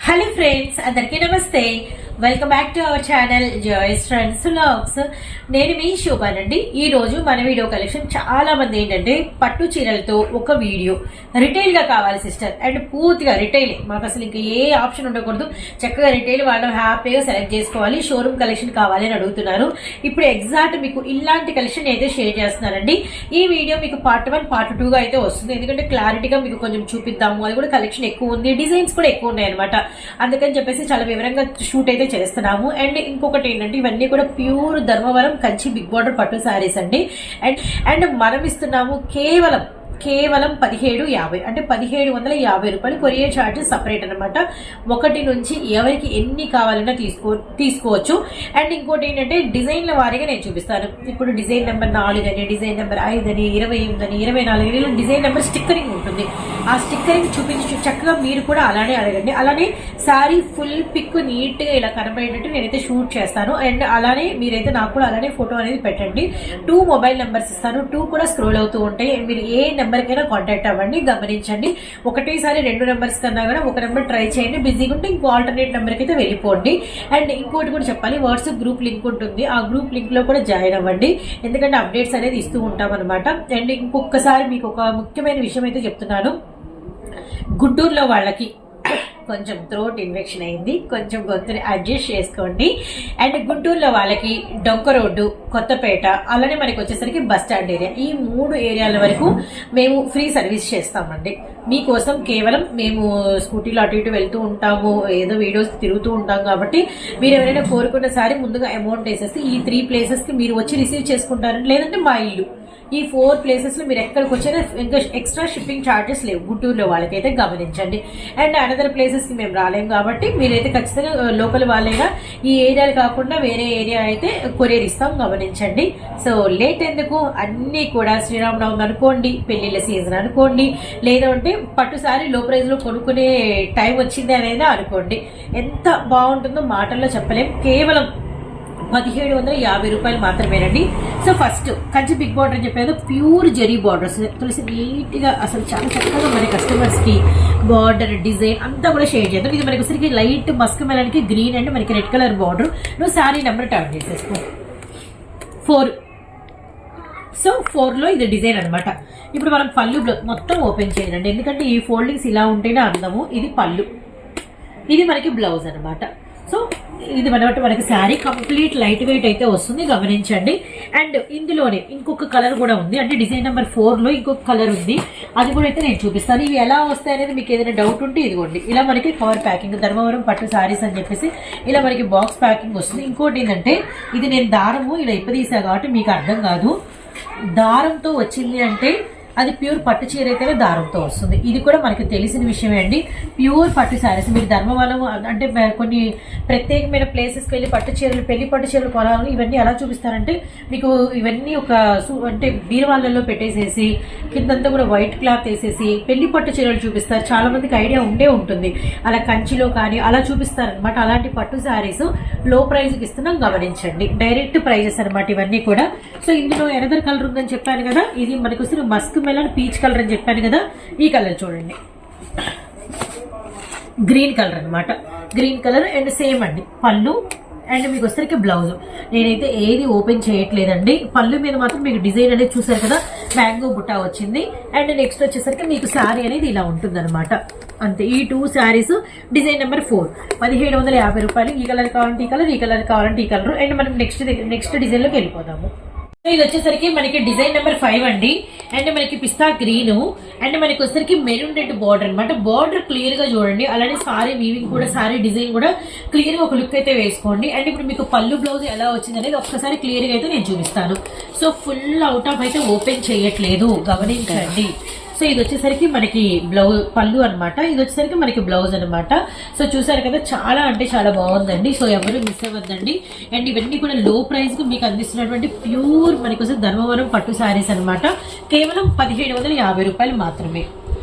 Hello friends, అందరికీ నమస్తే. Welcome back to our channel Joy's Friends Vlogs. నేను మీ శోభానండి. ఈ రోజు మన వీడియో కలెక్షన్ చాలా మంది ఏంటంటే పట్టు చీరలతో ఒక వీడియో రిటైల్ గా కావాలి సిస్టర్, అండ్ పూర్తిగా రిటైల్, మాకు అసలు ఇంకా ఏ ఆప్షన్ ఉండకూడదు, చక్కగా రిటైల్ వాళ్ళు హ్యాపీగా సెలెక్ట్ చేసుకోవాలి, షోరూమ్ కలెక్షన్ కావాలి అని అడుగుతున్నారు. ఇప్పుడు ఎగ్జాక్ట్ మీకు ఇలాంటి కలెక్షన్ అయితే షేర్ చేస్తున్నానండి. ఈ వీడియో మీకు పార్ట్ 1 పార్ట్ 2 గా అయితే వస్తుంది, ఎందుకంటే క్లారిటీగా మీకు కొంచెం చూపిద్దాము. అది కూడా కలెక్షన్ ఎక్కువ ఉంది, డిజైన్స్ కూడా ఎక్కువ ఉన్నాయి అనమాట. అందుకని చెప్పేసి చాలా వివరంగా షూట్ అయితే చేస్తున్నాము. అండ్ ఇంకొకటి ఏంటంటే ఇవన్నీ కూడా pure Dharmavaram Kanchi big border పట్టు శారీస్ అండి. అండ్ మనం ఇస్తున్నాము కేవలం 1750, అంటే 1750 రూపాయలు. కొరియర్ ఛార్జెస్ సపరేట్ అనమాట. ఒకటి నుంచి ఎవరికి ఎన్ని కావాలన్నా తీసుకోవచ్చు. అండ్ ఇంకోటి ఏంటంటే డిజైన్ల వారీగా నేను చూపిస్తాను. ఇప్పుడు డిజైన్ నెంబర్ 4 అని, డిజైన్ నెంబర్ 5 అని, 28 అని, 24 అని డిజైన్ నెంబర్ స్టిక్కరింగ్ ఉంటుంది. ఆ స్టిక్కరింగ్ చూపించి చక్కగా మీరు కూడా అలానే అడగండి. అలానే శారీ ఫుల్ పిక్ నీట్ గా ఇలా కనబడేటట్టు నేనైతే షూట్ చేస్తాను. అండ్ అలానే మీరైతే నాకు కూడా అలానే ఫోటో అనేది పెట్టండి. 2 మొబైల్ నెంబర్స్ ఇస్తాను, 2 కూడా స్క్రోల్ అవుతూ ఉంటాయి. మీరు ఏ నెంబర్కైనా కాంటాక్ట్ అవ్వండి. గమనించండి, ఒకటేసారి 2 నెంబర్స్ కన్నా కూడా ఒక నెంబర్ ట్రై చేయండి. బిజీగా ఉంటే ఇంకో ఆల్టర్నేట్ నెంబర్కి అయితే వెళ్ళిపోండి. అండ్ ఇంకోటి కూడా చెప్పాలి, వాట్సాప్ గ్రూప్ లింక్ ఉంటుంది, ఆ గ్రూప్ లింక్ లో కూడా జాయిన్ అవ్వండి, ఎందుకంటే అప్డేట్స్ అనేది ఇస్తూ ఉంటాం అనమాట. అండ్ ఇంకొకసారి మీకు ఒక ముఖ్యమైన విషయం అయితే చెప్తున్నాను. గుంటూరులో వాళ్ళకి కొంచెం థ్రోట్ ఇన్ఫెక్షన్ అయింది, కొంచెం గొంతుని అడ్జస్ట్ చేసుకోండి. అండ్ గుంటూరులో వాళ్ళకి డొంక రోడ్డు, కొత్తపేట, అలానే మనకి వచ్చేసరికి బస్ స్టాండ్ ఏరియా, ఈ 3 ఏరియాల వరకు మేము ఫ్రీ సర్వీస్ చేస్తామండి. మీకోసం కేవలం మేము స్కూటీలో అటు ఇటు వెళ్తూ ఉంటాము, ఏదో వీడియోస్ తిరుగుతూ ఉంటాం కాబట్టి మీరు ఎవరైనా కోరుకున్న సారి ముందుగా అమౌంట్ వేసేస్తే ఈ 3 ప్లేసెస్ కి మీరు వచ్చి రిసీవ్ చేసుకుంటారండి. లేదంటే మా ఇల్లు, ఈ 4 ప్లేసెస్ లో మీరు ఎక్కడికి వచ్చినా ఇంకా ఎక్స్ట్రా షిప్పింగ్ ఛార్జెస్ లేవు గుంటూరులో వాళ్ళకైతే, గమనించండి. అండ్ అనదర్ ప్లేసెస్ కి మేము రాలేము కాబట్టి మీరైతే ఖచ్చితంగా లోకల్ వాళ్ళైనా ఈ ఏరియాలు కాకుండా వేరే ఏరియా అయితే కొరియర్ ఇస్తాం, గమనించండి. సో లేట్ ఎందుకు, అన్ని కూడా శ్రీరామనవమి అనుకోండి, పెళ్లిళ్ళ సీజన్ అనుకోండి, లేదంటే పట్టు సారీ లో ప్రైజ్ లో కొనుక్కునే టైం వచ్చింది అనేది అనుకోండి. ఎంత బాగుంటుందో మాటల్లో చెప్పలేం. కేవలం 1750 రూపాయలు మాత్రమేనండి. So first Kanchi big border అని చెప్పేది ప్యూర్ జరీ బార్డర్స్ తెలిసి నీట్ గా అసలు చాలా చక్కగా మన కస్టమర్స్ కి బార్డర్ డిజైన్ అంతా కూడా షేర్ చేద్దాం. ఇది మనకి వచ్చరికి లైట్ మస్క్ మెలన్కి గ్రీన్ అండ్ మనకి రెడ్ కలర్ బార్డర్. నువ్వు శారీ నెంబర్ టర్న్ చేసేసుకో 4. సో 4 లో ఇది డిజైన్ అనమాట. ఇప్పుడు మనం పళ్ళు మొత్తం ఓపెన్ చేయండి, ఎందుకంటే ఈ ఫోల్డింగ్స్ ఇలా ఉంటేనే అందము. ఇది పళ్ళు, ఇది మనకి బ్లౌజ్ అనమాట. సో ఇది మనకి శారీ కంప్లీట్ లైట్ వెయిట్ అయితే వస్తుంది, గమనించండి. అండ్ ఇందులోనే ఇంకొక కలర్ కూడా ఉంది, అంటే డిజైన్ నెంబర్ 4 లో ఇంకొక కలర్ ఉంది, అది కూడా అయితే నేను చూపిస్తాను. ఇవి ఎలా వస్తాయి అనేది మీకు ఏదైనా డౌట్ ఉంటే ఇదిగోండి, ఇలా మనకి కవర్ ప్యాకింగ్ ధర్మవరం పట్టు శారీస్ అని చెప్పేసి ఇలా మనకి బాక్స్ ప్యాకింగ్ వస్తుంది. ఇంకోటి ఏంటంటే ఇది నేను దారము ఇలా ఇప్పదీసా కాబట్టి మీకు అర్థం కాదు, దారంతో వచ్చింది అంటే అది ప్యూర్ పట్టు చీర అయితేనే దారంతో వస్తుంది. ఇది కూడా మనకి తెలిసిన విషయమే అండి. ప్యూర్ పట్టు శారీస్ మీరు ధర్మవరం అంటే కొన్ని ప్రత్యేకమైన ప్లేసెస్కి వెళ్ళి పట్టు చీరలు, పెళ్లి పట్టు చీరలు కొనాలి, ఇవన్నీ ఎలా చూపిస్తారంటే మీకు ఇవన్నీ ఒక అంటే బీరువాళ్ళలో పెట్టేసేసి కిందంతా కూడా వైట్ క్లాత్ వేసేసి పెళ్లి పట్టు చీరలు చూపిస్తారు. చాలా మందికి ఐడియా ఉండే ఉంటుంది, అలా కంచిలో కానీ అలా చూపిస్తారనమాట. అలాంటి పట్టు శారీస్ లో ప్రైజ్ కి ఇస్తున్నాం, గమనించండి. డైరెక్ట్ ప్రైజెస్ అనమాట ఇవన్నీ కూడా. సో ఇందులో ఎనదర్ కలర్ ఉందని చెప్పాను కదా, ఇది మనకు వస్తున్న మస్క్ మెలన్ పీచ్ కలర్ అని చెప్పాను కదా, ఈ కలర్ చూడండి, గ్రీన్ కలర్ అనమాట. గ్రీన్ కలర్ అండ్ సేమ్ అండి పళ్ళు అండ్ మీకు వచ్చేసరికి బ్లౌజ్. నేనైతే ఏది ఓపెన్ చేయట్లేదండి. పళ్ళు మీద మాత్రం మీకు డిజైన్ అనేది చూసారు కదా, మ్యాంగో బుట్టా వచ్చింది. అండ్ నెక్స్ట్ వచ్చేసరికి మీకు శారీ అనేది ఇలా ఉంటుంది అనమాట. అంతే, ఈ 2 శారీస్ డిజైన్ నెంబర్ 4 1750 రూపాయలు. ఈ కలర్ కావాలంటే ఈ కలర్, ఈ కలర్ కావాలంటే ఈ కలర్. అండ్ మనం నెక్స్ట్ డిజైన్ లోకి వెళ్ళిపోదాము. ఇది వచ్చేసరికి మనకి డిజైన్ నెంబర్ 5 అండి. అండ్ మనకి పిస్తా గ్రీన్ అండ్ మనకి వచ్చేసరికి మెరూన్ రెడ్ బార్డర్ అనమాట. బార్డర్ క్లియర్ గా చూడండి, అలానే సారీ వీవింగ్ కూడా, సారీ డిజైన్ కూడా క్లియర్ గా ఒక లుక్ అయితే వేసుకోండి. అండ్ ఇప్పుడు మీకు పళ్ళు బ్లౌజ్ ఎలా వచ్చింది అనేది ఒక్కసారి క్లియర్ గా అయితే నేను చూపిస్తాను. సో ఫుల్ అవుట్ ఆఫ్ అయితే ఓపెన్ చేయట్లేదు, గమనించండి. సో ఇది వచ్చేసరికి మనకి బ్లౌజ్ పళ్ళు అనమాట, ఇది వచ్చేసరికి మనకి బ్లౌజ్ అనమాట. సో చూసారు కదా, చాలా అంటే చాలా బాగుందండి. సో ఎవరు మిస్ అవ్వద్దండి. అండ్ ఇవన్నీ కూడా లో ప్రైస్ కు మీకు అందిస్తున్నటువంటి ప్యూర్ మనకి వచ్చే ధర్మవరం పట్టు శారీస్ అనమాట. కేవలం 1750 రూపాయలు మాత్రమే.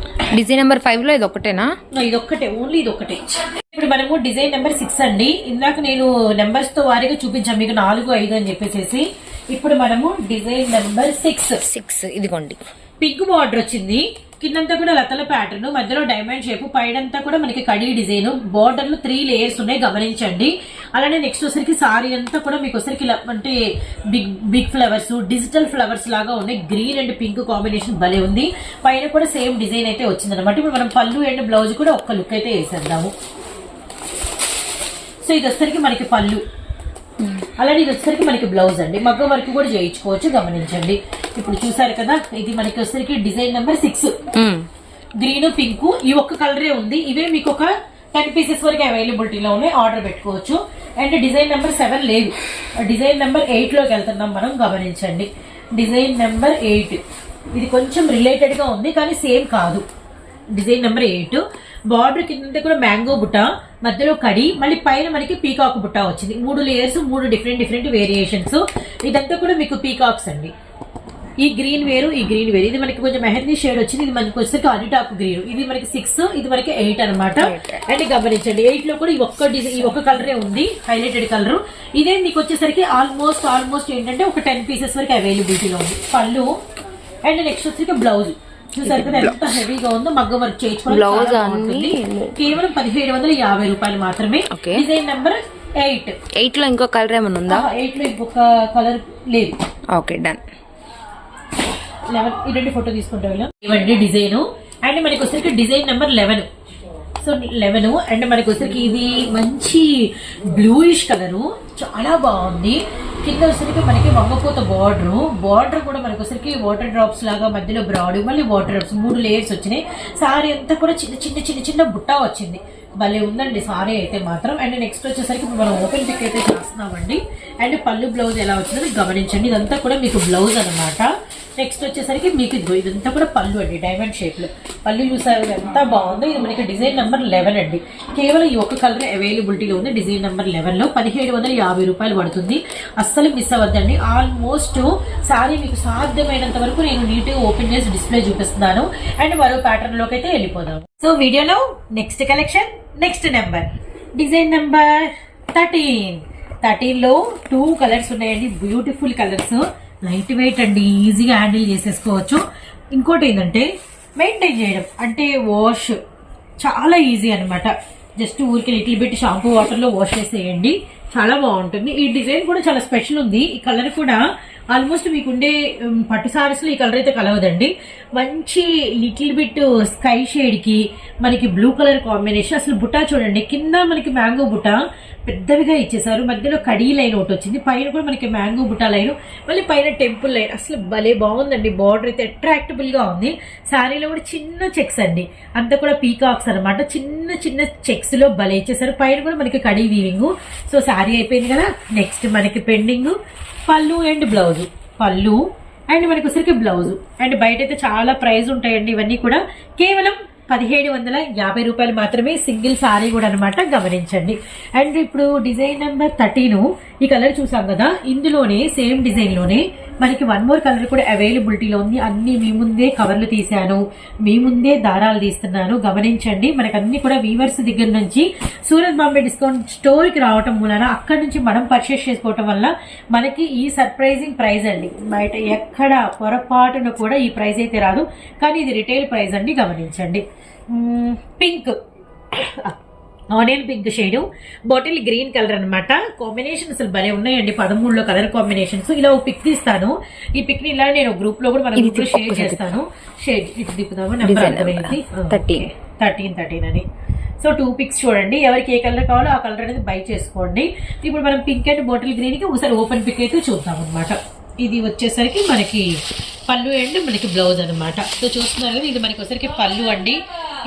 డిజైన్ నెంబర్ 5 లో ఇది ఒకటేనా? ఇదొక్కటే, ఓన్లీ ఇదొక్కటే. ఇప్పుడు మనము డిజైన్ నెంబర్ 6 అండి. ఇందాక నేను నెంబర్స్ తో వారీగా చూపించాం మీకు 4, 5 అని చెప్పేసి. ఇప్పుడు మనము డిజైన్ నెంబర్ 6 ఇదిగోండి, పింక్ బార్డర్ వచ్చింది. కిందంతా కూడా లతల ప్యాటర్న్, మధ్యలో డైమండ్ షేప్, పైనంతా కూడా మనకి కడీ డిజైన్, బార్డర్ లో 3 లేయర్స్ ఉన్నాయి గమనించండి. అలానే నెక్స్ట్ వచ్చరికి సారీ అంతా కూడా మీకు వచ్చరికి అంటే బిగ్ ఫ్లవర్స్, డిజిటల్ ఫ్లవర్స్ లాగా ఉన్నాయి. గ్రీన్ అండ్ పింక్ కాంబినేషన్ భలే ఉంది. పైన కూడా సేమ్ డిజైన్ అయితే వచ్చింది అనమాట. ఇప్పుడు మనం పళ్ళు అండ్ బ్లౌజ్ కూడా ఒక్క లుక్ అయితే వేసేద్దాము. సో ఇది వచ్చరికి మనకి పళ్ళు, అలానే ఇది వచ్చేసరికి మనకి బ్లౌజ్ అండి. మగ్గం వర్క్ కూడా చేయించుకోవచ్చు గమనించండి. ఇప్పుడు చూసారు కదా, ఇది మనకి వచ్చేసరికి డిజైన్ నెంబర్ 6. గ్రీన్ పింక్ ఈ ఒక్క కలరే ఉంది. ఇవే మీకు ఒక 10 పీసెస్ వరకు అవైలబిలిటీలో ఉన్నాయి, ఆర్డర్ పెట్టుకోవచ్చు. అండ్ డిజైన్ నెంబర్ 7 లేదు, డిజైన్ నెంబర్ 8 లోకి వెళ్తున్నాం మనం గమనించండి. డిజైన్ నెంబర్ 8 ఇది కొంచెం రిలేటెడ్ గా ఉంది కానీ సేమ్ కాదు. డిజైన్ నెంబర్ 8 బార్డర్ కింద కూడా మ్యాంగో బుట్ట, మధ్యలో కడి, మళ్ళీ పైన మనకి పీకాక్ బుట్ట వచ్చింది. 3 లేయర్స్, 3 డిఫరెంట్ వేరియేషన్స్. ఇదంతా కూడా మీకు పీకాక్స్ అండి. ఈ గ్రీన్ వేరు, ఈ గ్రీన్ వేరు. ఇది మనకి కొంచెం మెహందీ షేడ్ వచ్చింది. ఇది మనకి వచ్చేసరికి అరిటాప్ గ్రీన్. ఇది మనకి 6, ఇది మనకి 8 అనమాట. అండ్ గమనించండి 8 లో కూడా ఈ ఒక్క కలరే ఉంది, హైలైటెడ్ కలర్. ఇదే మీకు వచ్చేసరికి ఆల్మోస్ట్ ఏంటంటే ఒక 10 పీసెస్ వరకు అవైలబిలిటీలో ఉంది. పళ్ళు అండ్ నెక్స్ట్ వచ్చేసరికి బ్లౌజ్ చూసారు కదా ఎంత హెవీగా ఉందో. మగ్గ వర్క్ చేయించుకోవాలి. కేవలం 1750 రూపాయలు మాత్రమే. డిజైన్ నెంబర్ 8 లో ఇంకో కలర్ ఏమైనా ఉందా? 8 లో ఇంకొక కలర్ లేదు. Okay done. 11 ఈ రెండు ఫోటో తీసుకుంటాం. ఇవ్వండి డిజైన్. అండ్ మనకి వచ్చరికి డిజైన్ నెంబర్ 11. సో 11 అండ్ మనకి వచ్చరికి ఇది మంచి బ్లూయిష్ కలరు, చాలా బాగుంది. కింద వచ్చరికి మనకి వంగపోత బార్డర్ కూడా మనకి వచ్చరికి వాటర్ డ్రాప్స్ లాగా, మధ్యలో బ్రాడ్, మళ్ళీ వాటర్ డ్రాప్స్, 3 లేయర్స్ వచ్చినాయి. సారీ అంతా కూడా చిన్న బుట్ట వచ్చింది. భలే ఉందండి సారీ అయితే మాత్రం. అండ్ నెక్స్ట్ వచ్చేసరికి మనం ఓపెన్ పిక్ అయితే చేస్తున్నామండి. అండ్ పళ్ళు బ్లౌజ్ ఎలా వచ్చిందో గమనించండి. ఇదంతా కూడా మీకు బ్లౌజ్ అనమాట. నెక్స్ట్ వచ్చేసరికి మీకు ఇదంతా కూడా పళ్ళు అండి, డైమండ్ షేప్ లో పళ్ళు చూసారు ఎంత బాగుందో. ఇది మనకి డిజైన్ నెంబర్ 11 అండి. కేవలం ఈ ఒక్క కలర్ అవైలబిలిటీలో ఉంది. డిజైన్ నెంబర్ 11 లో 1750 రూపాయలు పడుతుంది. అస్సలు మిస్ అవ్వద్దండి. ఆల్మోస్ట్ సారీ మీకు సాధ్యమైనంత వరకు నేను నీట్ గా ఓపెన్ చేసి డిస్ప్లే చూపిస్తున్నాను. అండ్ మరో ప్యాటర్న్ లోకి అయితే వెళ్ళిపోదాం. సో వీడియోలో next collection, next number design number 13 లో 2 కలర్స్ ఉన్నాయండి. బ్యూటిఫుల్ కలర్స్, లైట్ వెయిట్ అండి, ఈజీగా హ్యాండిల్ చేసేసుకోవచ్చు. ఇంకోటి ఏంటంటే మెయింటైన్ చేయడం అంటే వాష్ చాలా ఈజీ అనమాట. జస్ట్ ఊరికి లిటిల్ బిట్ షాంపూ వాటర్ లో వాష్ చేసేయండి, చాలా బాగుంటుంది. ఈ డిజైన్ కూడా చాలా స్పెషల్ ఉంది. ఈ కలర్ కూడా ఆల్మోస్ట్ మీకుండే పట్టు సారీస్ లో ఈ కలర్ అయితే కలవదండి. మంచి లిటిల్ బిట్ స్కై షేడ్ కి మనకి బ్లూ కలర్ కాంబినేషన్. అసలు బుట్ట చూడండి, కింద మనకి మ్యాంగో బుట్ట పెద్దవిగా ఇచ్చేసారు, మధ్యలో కడీ లైన్ ఒకటి వచ్చింది, పైన కూడా మనకి మ్యాంగో బుట్ట లైన్, మళ్ళీ పైన టెంపుల్ లైన్. అసలు భలే బాగుందండి. బార్డర్ అయితే అట్రాక్టబుల్ గా ఉంది. శారీలో కూడా చిన్న చెక్స్ అండి, అంతా కూడా పీకాక్స్ అనమాట. చిన్న చెక్స్ లో భలే ఇచ్చేసారు. పైన కూడా మనకి కడీ వీవింగ్. సో శారీ అయిపోయింది కదా. నెక్స్ట్ మనకి పెండింగ్ పళ్ళు అండ్ బ్లౌజ్. పళ్ళు అండ్ మనకి వచ్చరికి బ్లౌజ్. అండ్ బయట అయితే చాలా ప్రైస్ ఉంటాయండి. ఇవన్నీ కూడా కేవలం 1750 రూపాయలు మాత్రమే. సింగిల్ సారీ కూడా అనమాట గమనించండి. అండ్ ఇప్పుడు డిజైన్ నెంబర్ 13 ఈ కలర్ చూసాం కదా, ఇందులోనే సేమ్ డిజైన్ లోనే మనకి 1 మోర్ కలర్ కూడా అవైలబిలిటీలో ఉంది. అన్ని మీ ముందే కవర్లు తీశాను, మీ ముందే దారాలు తీస్తున్నాను గమనించండి. మనకి అన్ని కూడా వీవర్స్ దగ్గర నుంచి సూరత్ బాంబే డిస్కౌంట్ స్టోర్ కి రావటం మూలన అక్కడ నుంచి మనం పర్చేస్ చేసుకోవటం వల్ల మనకి ఈ సర్ప్రైజింగ్ ప్రైస్ అండి. బయట ఎక్కడ పొరపాటున కూడా ఈ ప్రైస్ అయితే రాదు, కానీ ఇది రిటైల్ ప్రైస్ అండి గమనించండి. Pink, onion pink shade, bottle green colour అనమాట. కాంబినేషన్ అసలు భలే ఉన్నాయండి. 13లో కలర్ కాంబినేషన్స్. ఇలా ఒక పిక్ తీస్తాను. ఈ పిక్ ని ఇలా నేను గ్రూప్ లో కూడా మన గ్రూప్ లో షేర్ చేస్తాను. షేర్ ఇటు తిప్పుదాము. నెంబర్ అర్థమైంది 13 అని. సో 2 పిక్స్ చూడండి. ఎవరికి ఏ కలర్ కావాలో ఆ కలర్ అనేది బై చేసుకోండి. ఇప్పుడు మనం పింక్ అండ్ బాటిల్ గ్రీన్ కి ఒకసారి ఓపెన్ పిక్ అయితే చూద్దాం అనమాట. ఇది వచ్చేసరికి మనకి పళ్ళు అండ్ మనకి బ్లౌజ్ అనమాట. సో చూస్తున్నారు కదా, ఇది మనకి వచ్చేసరికి పళ్ళు అండి.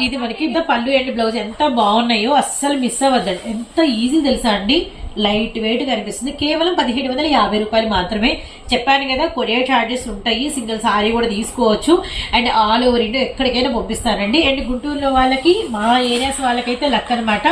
ఇది మనకి పళ్ళు అండ్ బ్లౌజ్ ఎంత బాగున్నాయో అస్సలు మిస్ అవ్వద్దండి. ఎంత ఈజీ తెలుసా అండి. లైట్ వెయిట్ కనిపిస్తుంది. కేవలం 1750 రూపాయలు మాత్రమే. చెప్పాను కదా కొరియర్ ఛార్జెస్ ఉంటాయి. సింగిల్ సారీ కూడా తీసుకోవచ్చు. అండ్ ఆల్ ఓవర్ ఇండియా ఎక్కడికైనా పంపిస్తానండి. అండ్ గుంటూరులో వాళ్ళకి, మా ఏరియాస్ వాళ్ళకైతే లక్ అనమాట.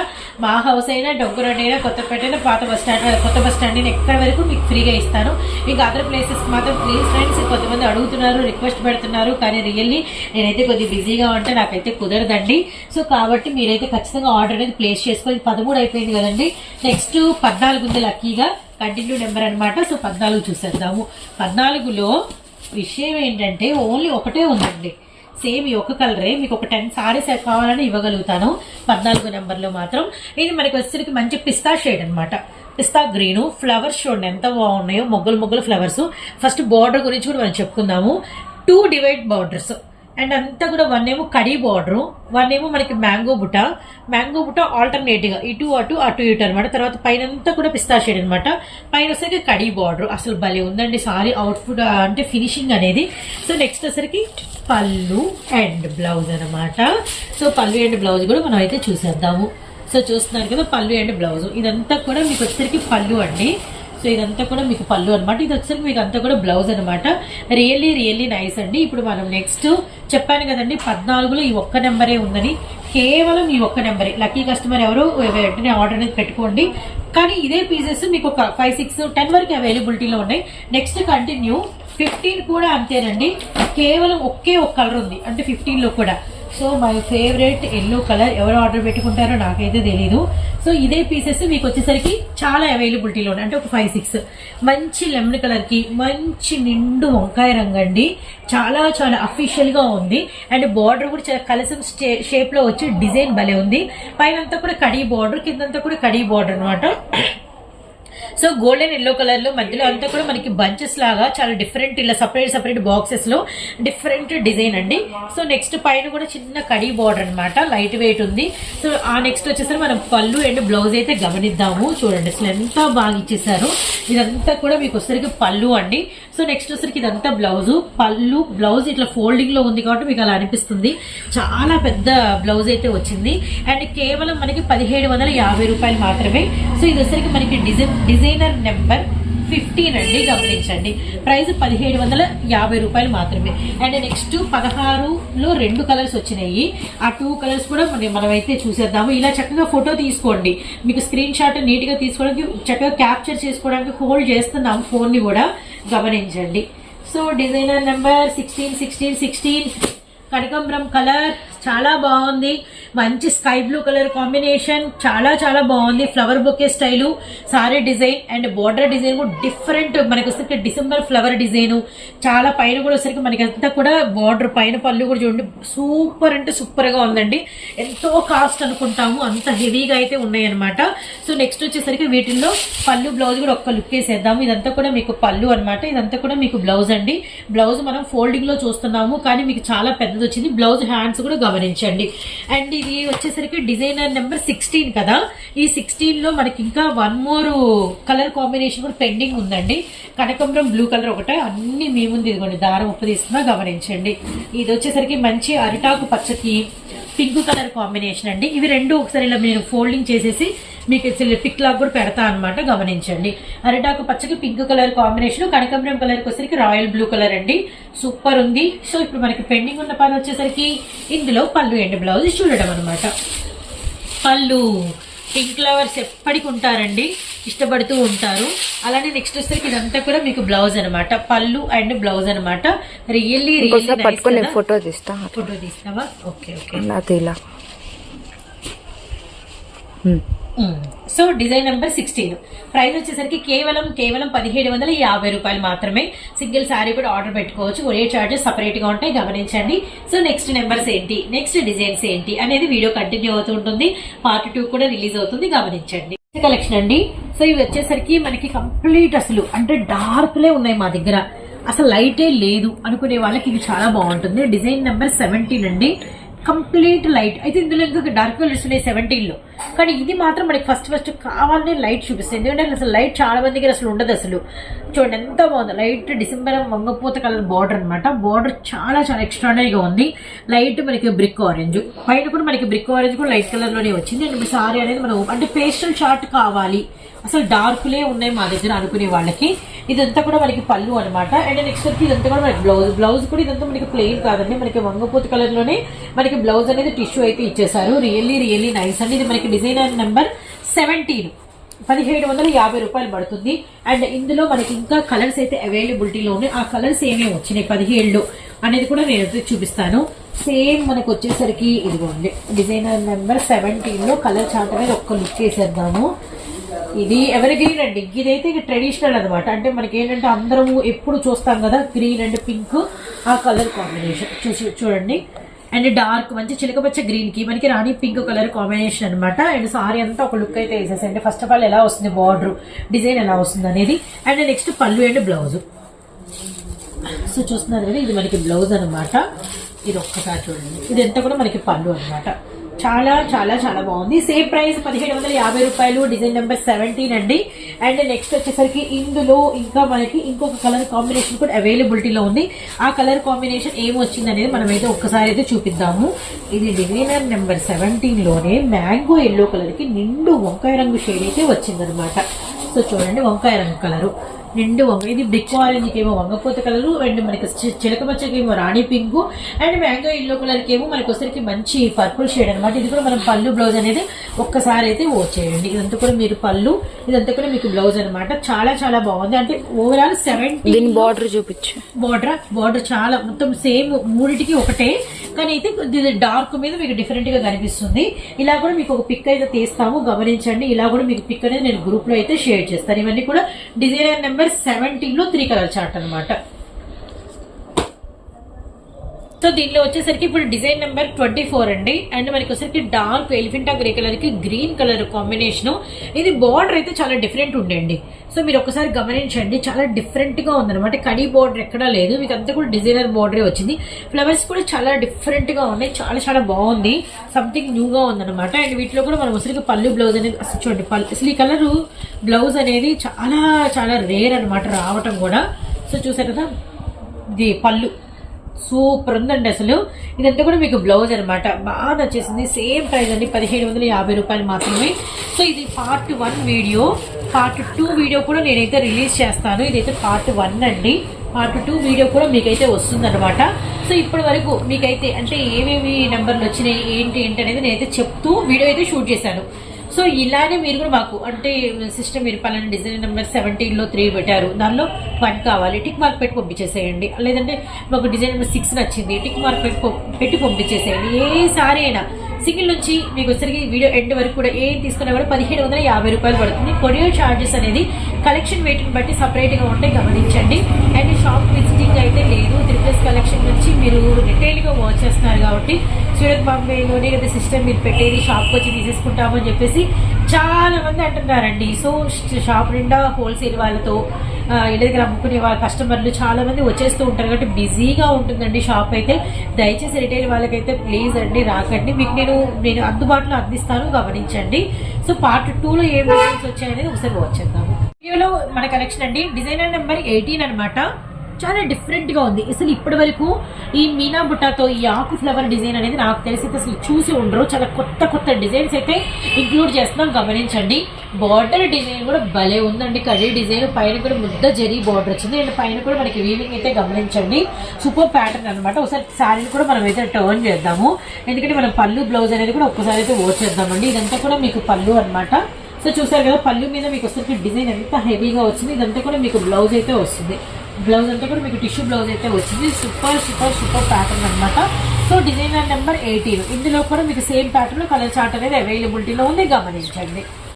మా హౌస్ అయినా, డొంకరోడ్ అయినా, కొత్తపేట అయినా, కొత్త బస్ స్టాండ్ అయినా ఎక్కడ వరకు మీకు ఫ్రీగా ఇస్తాను. ఇంకా అదర్ ప్లేసెస్ మాత్రం ప్లీజ్ ఫ్రెండ్స్, కొంతమంది అడుగుతున్నారు, రిక్వెస్ట్ పెడుతున్నారు, కానీ రియల్లీ నేనైతే కొద్దిగా బిజీగా ఉంటే నాకైతే కుదరదండి. సో కాబట్టి మీరైతే ఖచ్చితంగా ఆర్డర్ అనేది ప్లేస్ చేసుకోవాలి. 13 అయిపోయింది కదండి. నెక్స్ట్ 14 ఉంది లక్కీగా, కంటిన్యూ నెంబర్ అనమాట. సో 14 చూసేద్దాము. 14లో విషయం ఏంటంటే ఓన్లీ ఒకటే ఉందండి. సేమ్ ఈ ఒక కలరే మీకు ఒక 10 సారీస్ కావాలని ఇవ్వగలుగుతాను 14 నెంబర్లో మాత్రం. ఇది మనకి వచ్చేసరికి మంచి పిస్తా షేడ్ అనమాట, పిస్తా గ్రీన్. ఫ్లవర్స్ చూడండి ఎంత బాగున్నాయో, మొగ్గలు ఫ్లవర్స్. ఫస్ట్ బార్డర్ గురించి కూడా మనం చెప్పుకుందాము. 2 డివైడ్ బార్డర్స్ అండ్ అంతా కూడా వన్ ఏమో కడీ బార్డర్, వన్ ఏమో మనకి మ్యాంగో బుట్ట ఆల్టర్నేట్ గా ఇటు అటు ఇటు అనమాట. తర్వాత పైన అంతా కూడా పిస్తా షేడ్ అనమాట, పైన వచ్చేసరికి కడీ బార్డర్. అసలు భలే ఉందండి సారీ అవుట్ఫుట్ అంటే ఫినిషింగ్ అనేది. సో నెక్స్ట్ వచ్చేసరికి పళ్ళు అండ్ బ్లౌజ్ అనమాట. సో పళ్ళు అండ్ బ్లౌజ్ కూడా మనం అయితే చూసేద్దాము. సో చూస్తున్నారు కదా పళ్ళు అండ్ బ్లౌజ్, ఇదంతా కూడా మీకు వచ్చేసరికి పళ్ళు అండి. సో ఇదంతా కూడా మీకు పళ్ళు అనమాట, ఇది వచ్చేసరికి మీకు అంతా కూడా బ్లౌజ్ అనమాట. రియల్లీ నైస్ అండి. ఇప్పుడు మనం నెక్స్ట్ చెప్పాను కదండి 14లో ఈ ఒక్క నెంబరే ఉందని, కేవలం ఈ ఒక్క నెంబరే. లక్కీ కస్టమర్ ఎవరు వెంటనే ఆర్డర్ అనేది పెట్టుకోండి. కానీ ఇదే పీసెస్ మీకు ఒక 5, 6, 10 వరకు అవైలబిలిటీలో ఉన్నాయి. నెక్స్ట్ కంటిన్యూ 15 కూడా అంతేనండి, కేవలం ఒకే ఒక కలర్ ఉంది అంటే 15లో కూడా. So my favourite yellow colour, ఎవరు ఆర్డర్ పెట్టుకుంటారో నాకైతే తెలీదు. సో ఇదే పీసెస్ మీకు వచ్చేసరికి చాలా అవైలబిలిటీలో ఉన్నాయి అంటే ఒక 5, 6. మంచి లెమన్ కలర్ కి మంచి నిండు వంకాయ రంగు అండి, చాలా అఫీషియల్ గా ఉంది. అండ్ బార్డర్ కూడా చాలా కలిసి షేప్ లో వచ్చి డిజైన్ భలే ఉంది. పైన అంతా కూడా కడీ బార్డర్, కిందంతా కూడా కడీ బార్డర్ అనమాట. సో గోల్డెన్ ఎల్లో కలర్ లో మధ్యలో అంతా కూడా మనకి బంచెస్ లాగా చాలా డిఫరెంట్, ఇలా సపరేట్ బాక్సెస్ లో డిఫరెంట్ డిజైన్ అండి. సో నెక్స్ట్ పైన కూడా చిన్న కడీ బార్డర్ అనమాట, లైట్ వెయిట్ ఉంది. సో ఆ నెక్స్ట్ వచ్చేసరికి మనం పళ్ళు అండ్ బ్లౌజ్ అయితే గమనిద్దాము. చూడండి అసలు ఎంత బాగా ఇచ్చేసారు. ఇదంతా కూడా మీకు వచ్చేసరికి పళ్ళు అండి. సో నెక్స్ట్ వచ్చేసరికి ఇదంతా బ్లౌజ్, పళ్ళు బ్లౌజ్ ఇట్లా ఫోల్డింగ్ లో ఉంది కాబట్టి మీకు అలా అనిపిస్తుంది. చాలా పెద్ద బ్లౌజ్ అయితే వచ్చింది అండ్ కేవలం మనకి 1750 రూపాయలు మాత్రమే. సో ఇది వచ్చేసరికి మనకి డిజైనర్ నెంబర్ 15 అండి, గమనించండి. ప్రైస్ 1750 రూపాయలు మాత్రమే. అండ్ నెక్స్ట్ 16లో 2 కలర్స్ వచ్చినాయి. ఆ 2 కలర్స్ కూడా మనమైతే చూసేద్దాము. ఇలా చక్కగా ఫోటో తీసుకోండి, మీకు స్క్రీన్ షాట్ నీట్ గా తీసుకోవడానికి, చక్కగా క్యాప్చర్ చేసుకోవడానికి హోల్డ్ చేస్తున్నాము ఫోన్ ని కూడా, గమనించండి. సో డిజైనర్ నెంబర్ 16 కనకాంబరం కలర్ చాలా బాగుంది. మంచి స్కై బ్లూ కలర్ కాంబినేషన్, చాలా బాగుంది. Flower bouquet style sorry design and border design కూడా డిఫరెంట్. మనకి వచ్చేసరికి డిసెంబర్ ఫ్లవర్ డిజైన్, చాలా పైన కూడా వచ్చేసరికి మనకి అంతా కూడా బార్డర్, పైన పళ్ళు కూడా చూడండి సూపర్ అంటే సూపర్ గా ఉందండి. ఎంతో కాస్ట్ అనుకుంటాము, అంత హెవీగా అయితే ఉన్నాయి అనమాట. సో నెక్స్ట్ వచ్చేసరికి వీటిల్లో పళ్ళు బ్లౌజ్ కూడా ఒక్క లుక్ వేసేద్దాము. ఇదంతా కూడా మీకు పళ్ళు అనమాట, ఇదంతా కూడా మీకు బ్లౌజ్ అండి. బ్లౌజ్ మనం ఫోల్డింగ్ లో చూస్తున్నాము కానీ మీకు చాలా పెద్దది వచ్చింది. బ్లౌజ్ హ్యాండ్స్ కూడా గమనించండి. అండ్ ఇది వచ్చేసరికి డిజైనర్ నెంబర్ 16 కదా, ఈ 16లో మనకి ఇంకా 1 మోర్ కలర్ కాంబినేషన్ కూడా పెండింగ్ ఉందండి. కనకాంబరం బ్లూ కలర్ ఒకటే, అన్ని మీ ముందు ఇదిగోండి దారం ఉప్పు తీసుకున్నా, గమనించండి. ఇది వచ్చేసరికి మంచి అరిటాకు పచ్చకి పింక్ కలర్ కాంబినేషన్ అండి. ఇవి రెండు ఒకసారి ఇలా నేను ఫోల్డింగ్ చేసేసి మీకు పిక్ లాగా కూడా పెడతా అనమాట, గమనించండి. అరిటాకు పచ్చకి పింక్ కలర్ కాంబినేషన్, కనకాంబరం కలర్ వచ్చేసరికి రాయల్ బ్లూ కలర్ అండి, సూపర్ ఉంది. సో ఇప్పుడు మనకి పెండింగ్ ఉన్న పని వచ్చేసరికి ఇందులో పళ్ళు అండ్ బ్లౌజ్ చూడడం అనమాట. పళ్ళు పింక్ ఫ్లవర్స్ ఎప్పటికి ఉంటారండి, ఇష్టపడుతూ ఉంటారు. అలానే నెక్స్ట్ వచ్చేసరికి ఇదంతా కూడా మీకు బ్లౌజ్ అనమాట, పళ్ళు అండ్ బ్లౌజ్ అనమాట. రియల్లీ పట్టుకొని ఫోటో తీస్తావా? Okay. So design number 16, price వచ్చేసరికి కేవలం 1750 రూపాయలు మాత్రమే. సింగిల్ శారీ కూడా ఆర్డర్ పెట్టుకోవచ్చు, కొరియర్ చార్జెస్ సపరేట్ గా ఉంటాయి, గమనించండి. సో నెక్స్ట్ నెంబర్స్ ఏంటి, నెక్స్ట్ డిజైన్స్ ఏంటి అనేది వీడియో కంటిన్యూ అవుతూ ఉంటుంది. పార్ట్ 2 కూడా రిలీజ్ అవుతుంది, గమనించండి. కలెక్షన్ అండి. సో ఇవి వచ్చేసరికి మనకి కంప్లీట్ అసలు అంటే డార్క్ లే ఉన్నాయి మా దగ్గర, అసలు లైటే లేదు అనుకునే వాళ్ళకి ఇది చాలా బాగుంటుంది. డిజైన్ నెంబర్ 17 అండి, కంప్లీట్ లైట్ అయితే. ఇందులో ఇంకా డార్క్ కలర్స్ ఉన్నాయి 17లో, కానీ ఇది మాత్రం మనకి ఫస్ట్ కావాలనే లైట్ చూపిస్తుంది. ఎందుకంటే అసలు లైట్ చాలా మంది దగ్గర అసలు ఉండదు. అసలు చూడండి ఎంత బాగుంది, లైట్ డిసెంబర్ వంగపోత కలర్ బార్డర్ అనమాట. బార్డర్ చాలా ఎక్స్ట్రాడనరీగా ఉంది. లైట్ మనకి బ్రిక్ ఆరెంజ్, పైన కూడా మనకి బ్రిక్ ఆరెంజ్ కూడా లైట్ కలర్ లోనే వచ్చింది. అండ్ సారీ అనేది మనం అంటే పేస్టల్ చార్ట్ కావాలి, అసలు డార్క్లే ఉన్నాయి మా దగ్గర అనుకునే వాళ్ళకి ఇదంతా కూడా మనకి పళ్ళు అనమాట. అండ్ నెక్స్ట్ వచ్చి ఇదంతా కూడా మనకి బ్లౌజ్ కూడా ఇదంతా మనకి ప్లెయిన్ కాదండి, మనకి వంగపోత కలర్ లోనే మనకి బ్లౌజ్ అనేది టిష్యూ అయితే ఇచ్చేసారు. రియల్లీ నైస్ అండి. ఇది మనకి డిజైనర్ నెంబర్ 17, 1750 రూపాయలు పడుతుంది. అండ్ ఇందులో మనకి ఇంకా కలర్స్ అయితే అవైలబిలిటీలో ఉన్నాయి. ఆ కలర్స్ ఏమేమి వచ్చినాయి 17లో అనేది కూడా నేను చూపిస్తాను. సేమ్ మనకు వచ్చేసరికి ఇదిగోండి డిజైనర్ నెంబర్ 17లో కలర్ చార్ట్ అనేది ఒక్క లుక్ చేసేద్దాము. ఇది ఎవరి గ్రీన్ అండి, ఇదైతే ట్రెడిషనల్ అనమాట. అంటే మనకి ఏంటంటే అందరము ఎప్పుడు చూస్తాం కదా గ్రీన్ అండ్ పింక్, ఆ కలర్ కాంబినేషన్ చూడండి. అండ్ డార్క్ మంచి చిలకపచ్చ గ్రీన్ కి మనకి రాణి పింక్ కలర్ కాంబినేషన్ అనమాట. అండ్ సారీ అంతా ఒక లుక్ అయితే వేసేసండి. ఫస్ట్ ఆఫ్ ఆల్ ఎలా వస్తుంది బార్డర్ డిజైన్ ఎలా వస్తుంది అనేది. అండ్ నెక్స్ట్ పళ్ళు అండ్ బ్లౌజ్. సో చూస్తున్నారు కదా, ఇది మనకి బ్లౌజ్ అనమాట. ఇది ఒక్కసారి చూడండి, ఇదంతా కూడా మనకి పళ్ళు అనమాట. చాలా చాలా చాలా బాగుంది. సేమ్ ప్రైస్ 1750 రూపాయలు. డిజైన్ నెంబర్ 17 అండి. అండ్ నెక్స్ట్ వచ్చేసరికి ఇందులో ఇంకా మనకి ఇంకొక కలర్ కాంబినేషన్ కూడా అవైలబిలిటీలో ఉంది. ఆ కలర్ కాంబినేషన్ ఏం వచ్చింది అనేది మనమైతే ఒక్కసారి అయితే చూపిద్దాము. ఇది డిజైనర్ నెంబర్ 17 లోనే మ్యాంగో ఎల్లో కలర్ కి నిండు వంకాయ రంగు షేడ్ అయితే వచ్చిందనమాట. సో చూడండి, వంకాయ రంగు కలరు నిండు వంగ. ఇది బ్రిక్ ఆరెంజ్ ఏమో వంగపోత కలరు, అండ్ మనకి చిలకపచ్చకి ఏమో rani pink, and mango yellow colour కి ఏమో మనకి వచ్చరికి మంచి పర్పుల్ షేడ్ అనమాట. ఇది కూడా మనం పళ్ళు బ్లౌజ్ అనేది ఒక్కసారి అయితే వచ్చేయండి. ఇదంతా కూడా మీరు పళ్ళు, ఇదంతా కూడా మీకు బ్లౌజ్ అనమాట. చాలా చాలా బాగుంది. అంటే ఓవరాల్ 70 దీని బార్డర్ చూపించు. బార్డర్ చాలా మొత్తం సేమ్ మూడిటికి ఒకటే, కానీ అయితే ఇది డార్క్ మీద మీకు డిఫరెంట్ గా కనిపిస్తుంది. ఇలా కూడా మీకు ఒక పిక్ అయితే తీస్తాము, గమనించండి. ఇలా కూడా మీకు పిక్ అనేది నేను గ్రూప్ లో అయితే షేర్ చేస్తాను. ఇవన్నీ కూడా డిజైనర్ నెంబర్ 17 లో 3 కలర్ చార్ట్ అనమాట. సో దీనిలో వచ్చేసరికి ఇప్పుడు డిజైన్ నెంబర్ 24 అండి. అండ్ మనకి వచ్చేసరికి డార్క్ ఎలిఫెంటా గ్రే కలర్ కి గ్రీన్ కలర్ కాంబినేషన్. ఇది బార్డర్ అయితే చాలా డిఫరెంట్ ఉండండి. సో మీరు ఒకసారి గమనించండి, చాలా డిఫరెంట్ గా ఉందన్నమాట. కడీ బార్డర్ ఎక్కడా లేదు, మీకు అంతా కూడా డిజైనర్ బార్డరే వచ్చింది. ఫ్లవర్స్ కూడా చాలా డిఫరెంట్ గా ఉన్నాయి. చాలా చాలా బాగుంది, సంథింగ్ న్యూగా ఉందన్నమాట. అండ్ వీటిలో కూడా మనం వచ్చరికి పళ్ళు బ్లౌజ్ అనేది చూడండి. అసలు ఈ కలర్ బ్లౌజ్ అనేది చాలా చాలా రేర్ అనమాట రావటం కూడా. సో చూసారు కదా, ఇది పళ్ళు సూపర్ ఉందండి. అసలు ఇదంతా కూడా మీకు బ్లౌజ్ అనమాట. బాగా నచ్చేసింది. సేమ్ ప్రైస్ అండి, 1750 రూపాయలు మాత్రమే. సో ఇది పార్ట్ 1 వీడియో. పార్ట్ 2 వీడియో కూడా నేనైతే రిలీజ్ చేస్తాను. ఇదైతే పార్ట్ 1 అండి. పార్ట్ 2 వీడియో కూడా మీకైతే వస్తుంది అనమాట. సో ఇప్పటి వరకు మీకైతే అంటే ఏమేమి నెంబర్లు వచ్చినాయి ఏంటి అనేది నేనైతే చెప్తూ వీడియో అయితే షూట్ చేశాను. సో ఇలానే మీరు కూడా మాకు అంటే సిస్టమ్ మీరు పలానా డిజైన్ నెంబర్ 17 లో 3 పెట్టారు, దానిలో 1 కావాలి, టిక్ మార్క్ పెట్టి పంపించేసేయండి. లేదంటే మాకు డిజైన్ నెంబర్ 6 నచ్చింది, టిక్ మార్క్ పెట్టి పంపించేసేయండి. ఏ సారీ అయినా సింగిల్ నుంచి మీకు వచ్చరికి వీడియో ఎండ్ వరకు కూడా ఏం తీసుకున్నా కూడా 1750 రూపాయలు పడుతుంది. కొరియర్ ఛార్జెస్ అనేది కలెక్షన్ వెయిట్ ని బట్టి సపరేట్ గా ఉంటాయి, గమనించండి. అండ్ షాప్ విజిటింగ్ అయితే లేదు. 3+ కలెక్షన్ నుంచి మీరు రిటైల్ గా వాచ్ చేస్తున్నారు కాబట్టి సూరత్ బాంబేలోనే కదా సిస్టమ్ మీరు పెట్టేది, షాప్కి వచ్చి తీసేసుకుంటాము అని చెప్పేసి చాలా మంది అంటున్నారండి. సో షాప్ నిండా హోల్సేల్ వాళ్ళతో ఇళ్ళ దగ్గర అమ్ముకునే వాళ్ళ కస్టమర్లు చాలా మంది వచ్చేస్తూ ఉంటారు కాబట్టి బిజీగా ఉంటుందండి షాప్ అయితే. దయచేసి రిటైల్ వాళ్ళకైతే ప్లీజ్ అండి రాకండి, మీకు నేను అందుబాటులో అందిస్తాను, గమనించండి. సో పార్ట్ 2 లో ఏం డిజైన్స్ వచ్చాయనేది ఒకసారి వచ్చేద్దాము. వీడియోలో మన కలెక్షన్ అండి డిజైనర్ నెంబర్ 18 అనమాట. చాలా డిఫరెంట్ గా ఉంది. అసలు ఇప్పటి వరకు ఈ మీనా బుట్టాతో ఈ ఆకు ఫ్లవర్ డిజైన్ అనేది నాకు తెలిసి అసలు చూసి ఉండరు. చాలా కొత్త కొత్త డిజైన్స్ అయితే ఇంక్లూడ్ చేస్తున్నాం, గమనించండి. బార్డర్ డిజైన్ కూడా భలే ఉందండి. కడీ డిజైన్ పైన కూడా ముద్ద జరీ బార్డర్ వచ్చింది. అండ్ పైన కూడా మనకి వీవింగ్ అయితే గమనించండి. సూపర్ ప్యాటర్న్ అనమాట. ఒకసారి శారీని కూడా మనం అయితే టర్న్ చేద్దాము, ఎందుకంటే మనం పళ్ళు బ్లౌజ్ అనేది కూడా ఒక్కసారి అయితే చేద్దామండి. ఇదంతా కూడా మీకు పళ్ళు అనమాట. సో చూసారు కదా, పళ్ళు మీద మీకు వస్తే డిజైన్ ఎంత హెవీగా వచ్చింది. ఇదంతా కూడా మీకు బ్లౌజ్ అయితే వస్తుంది. బ్లౌజ్ అంతా కూడా మీకు టిష్యూ బ్లౌజ్ అయితే వచ్చింది. సూపర్ సూపర్ సూపర్ ప్యాటర్న్ అనమాట. సో డిజైనర్ నెంబర్ 18 ఇందులో కూడా మీకు సేమ్ ప్యాటర్న్ కలర్ చార్ట్ అనేది అవైలబిలిటీలో ఉంది, గమనించండి.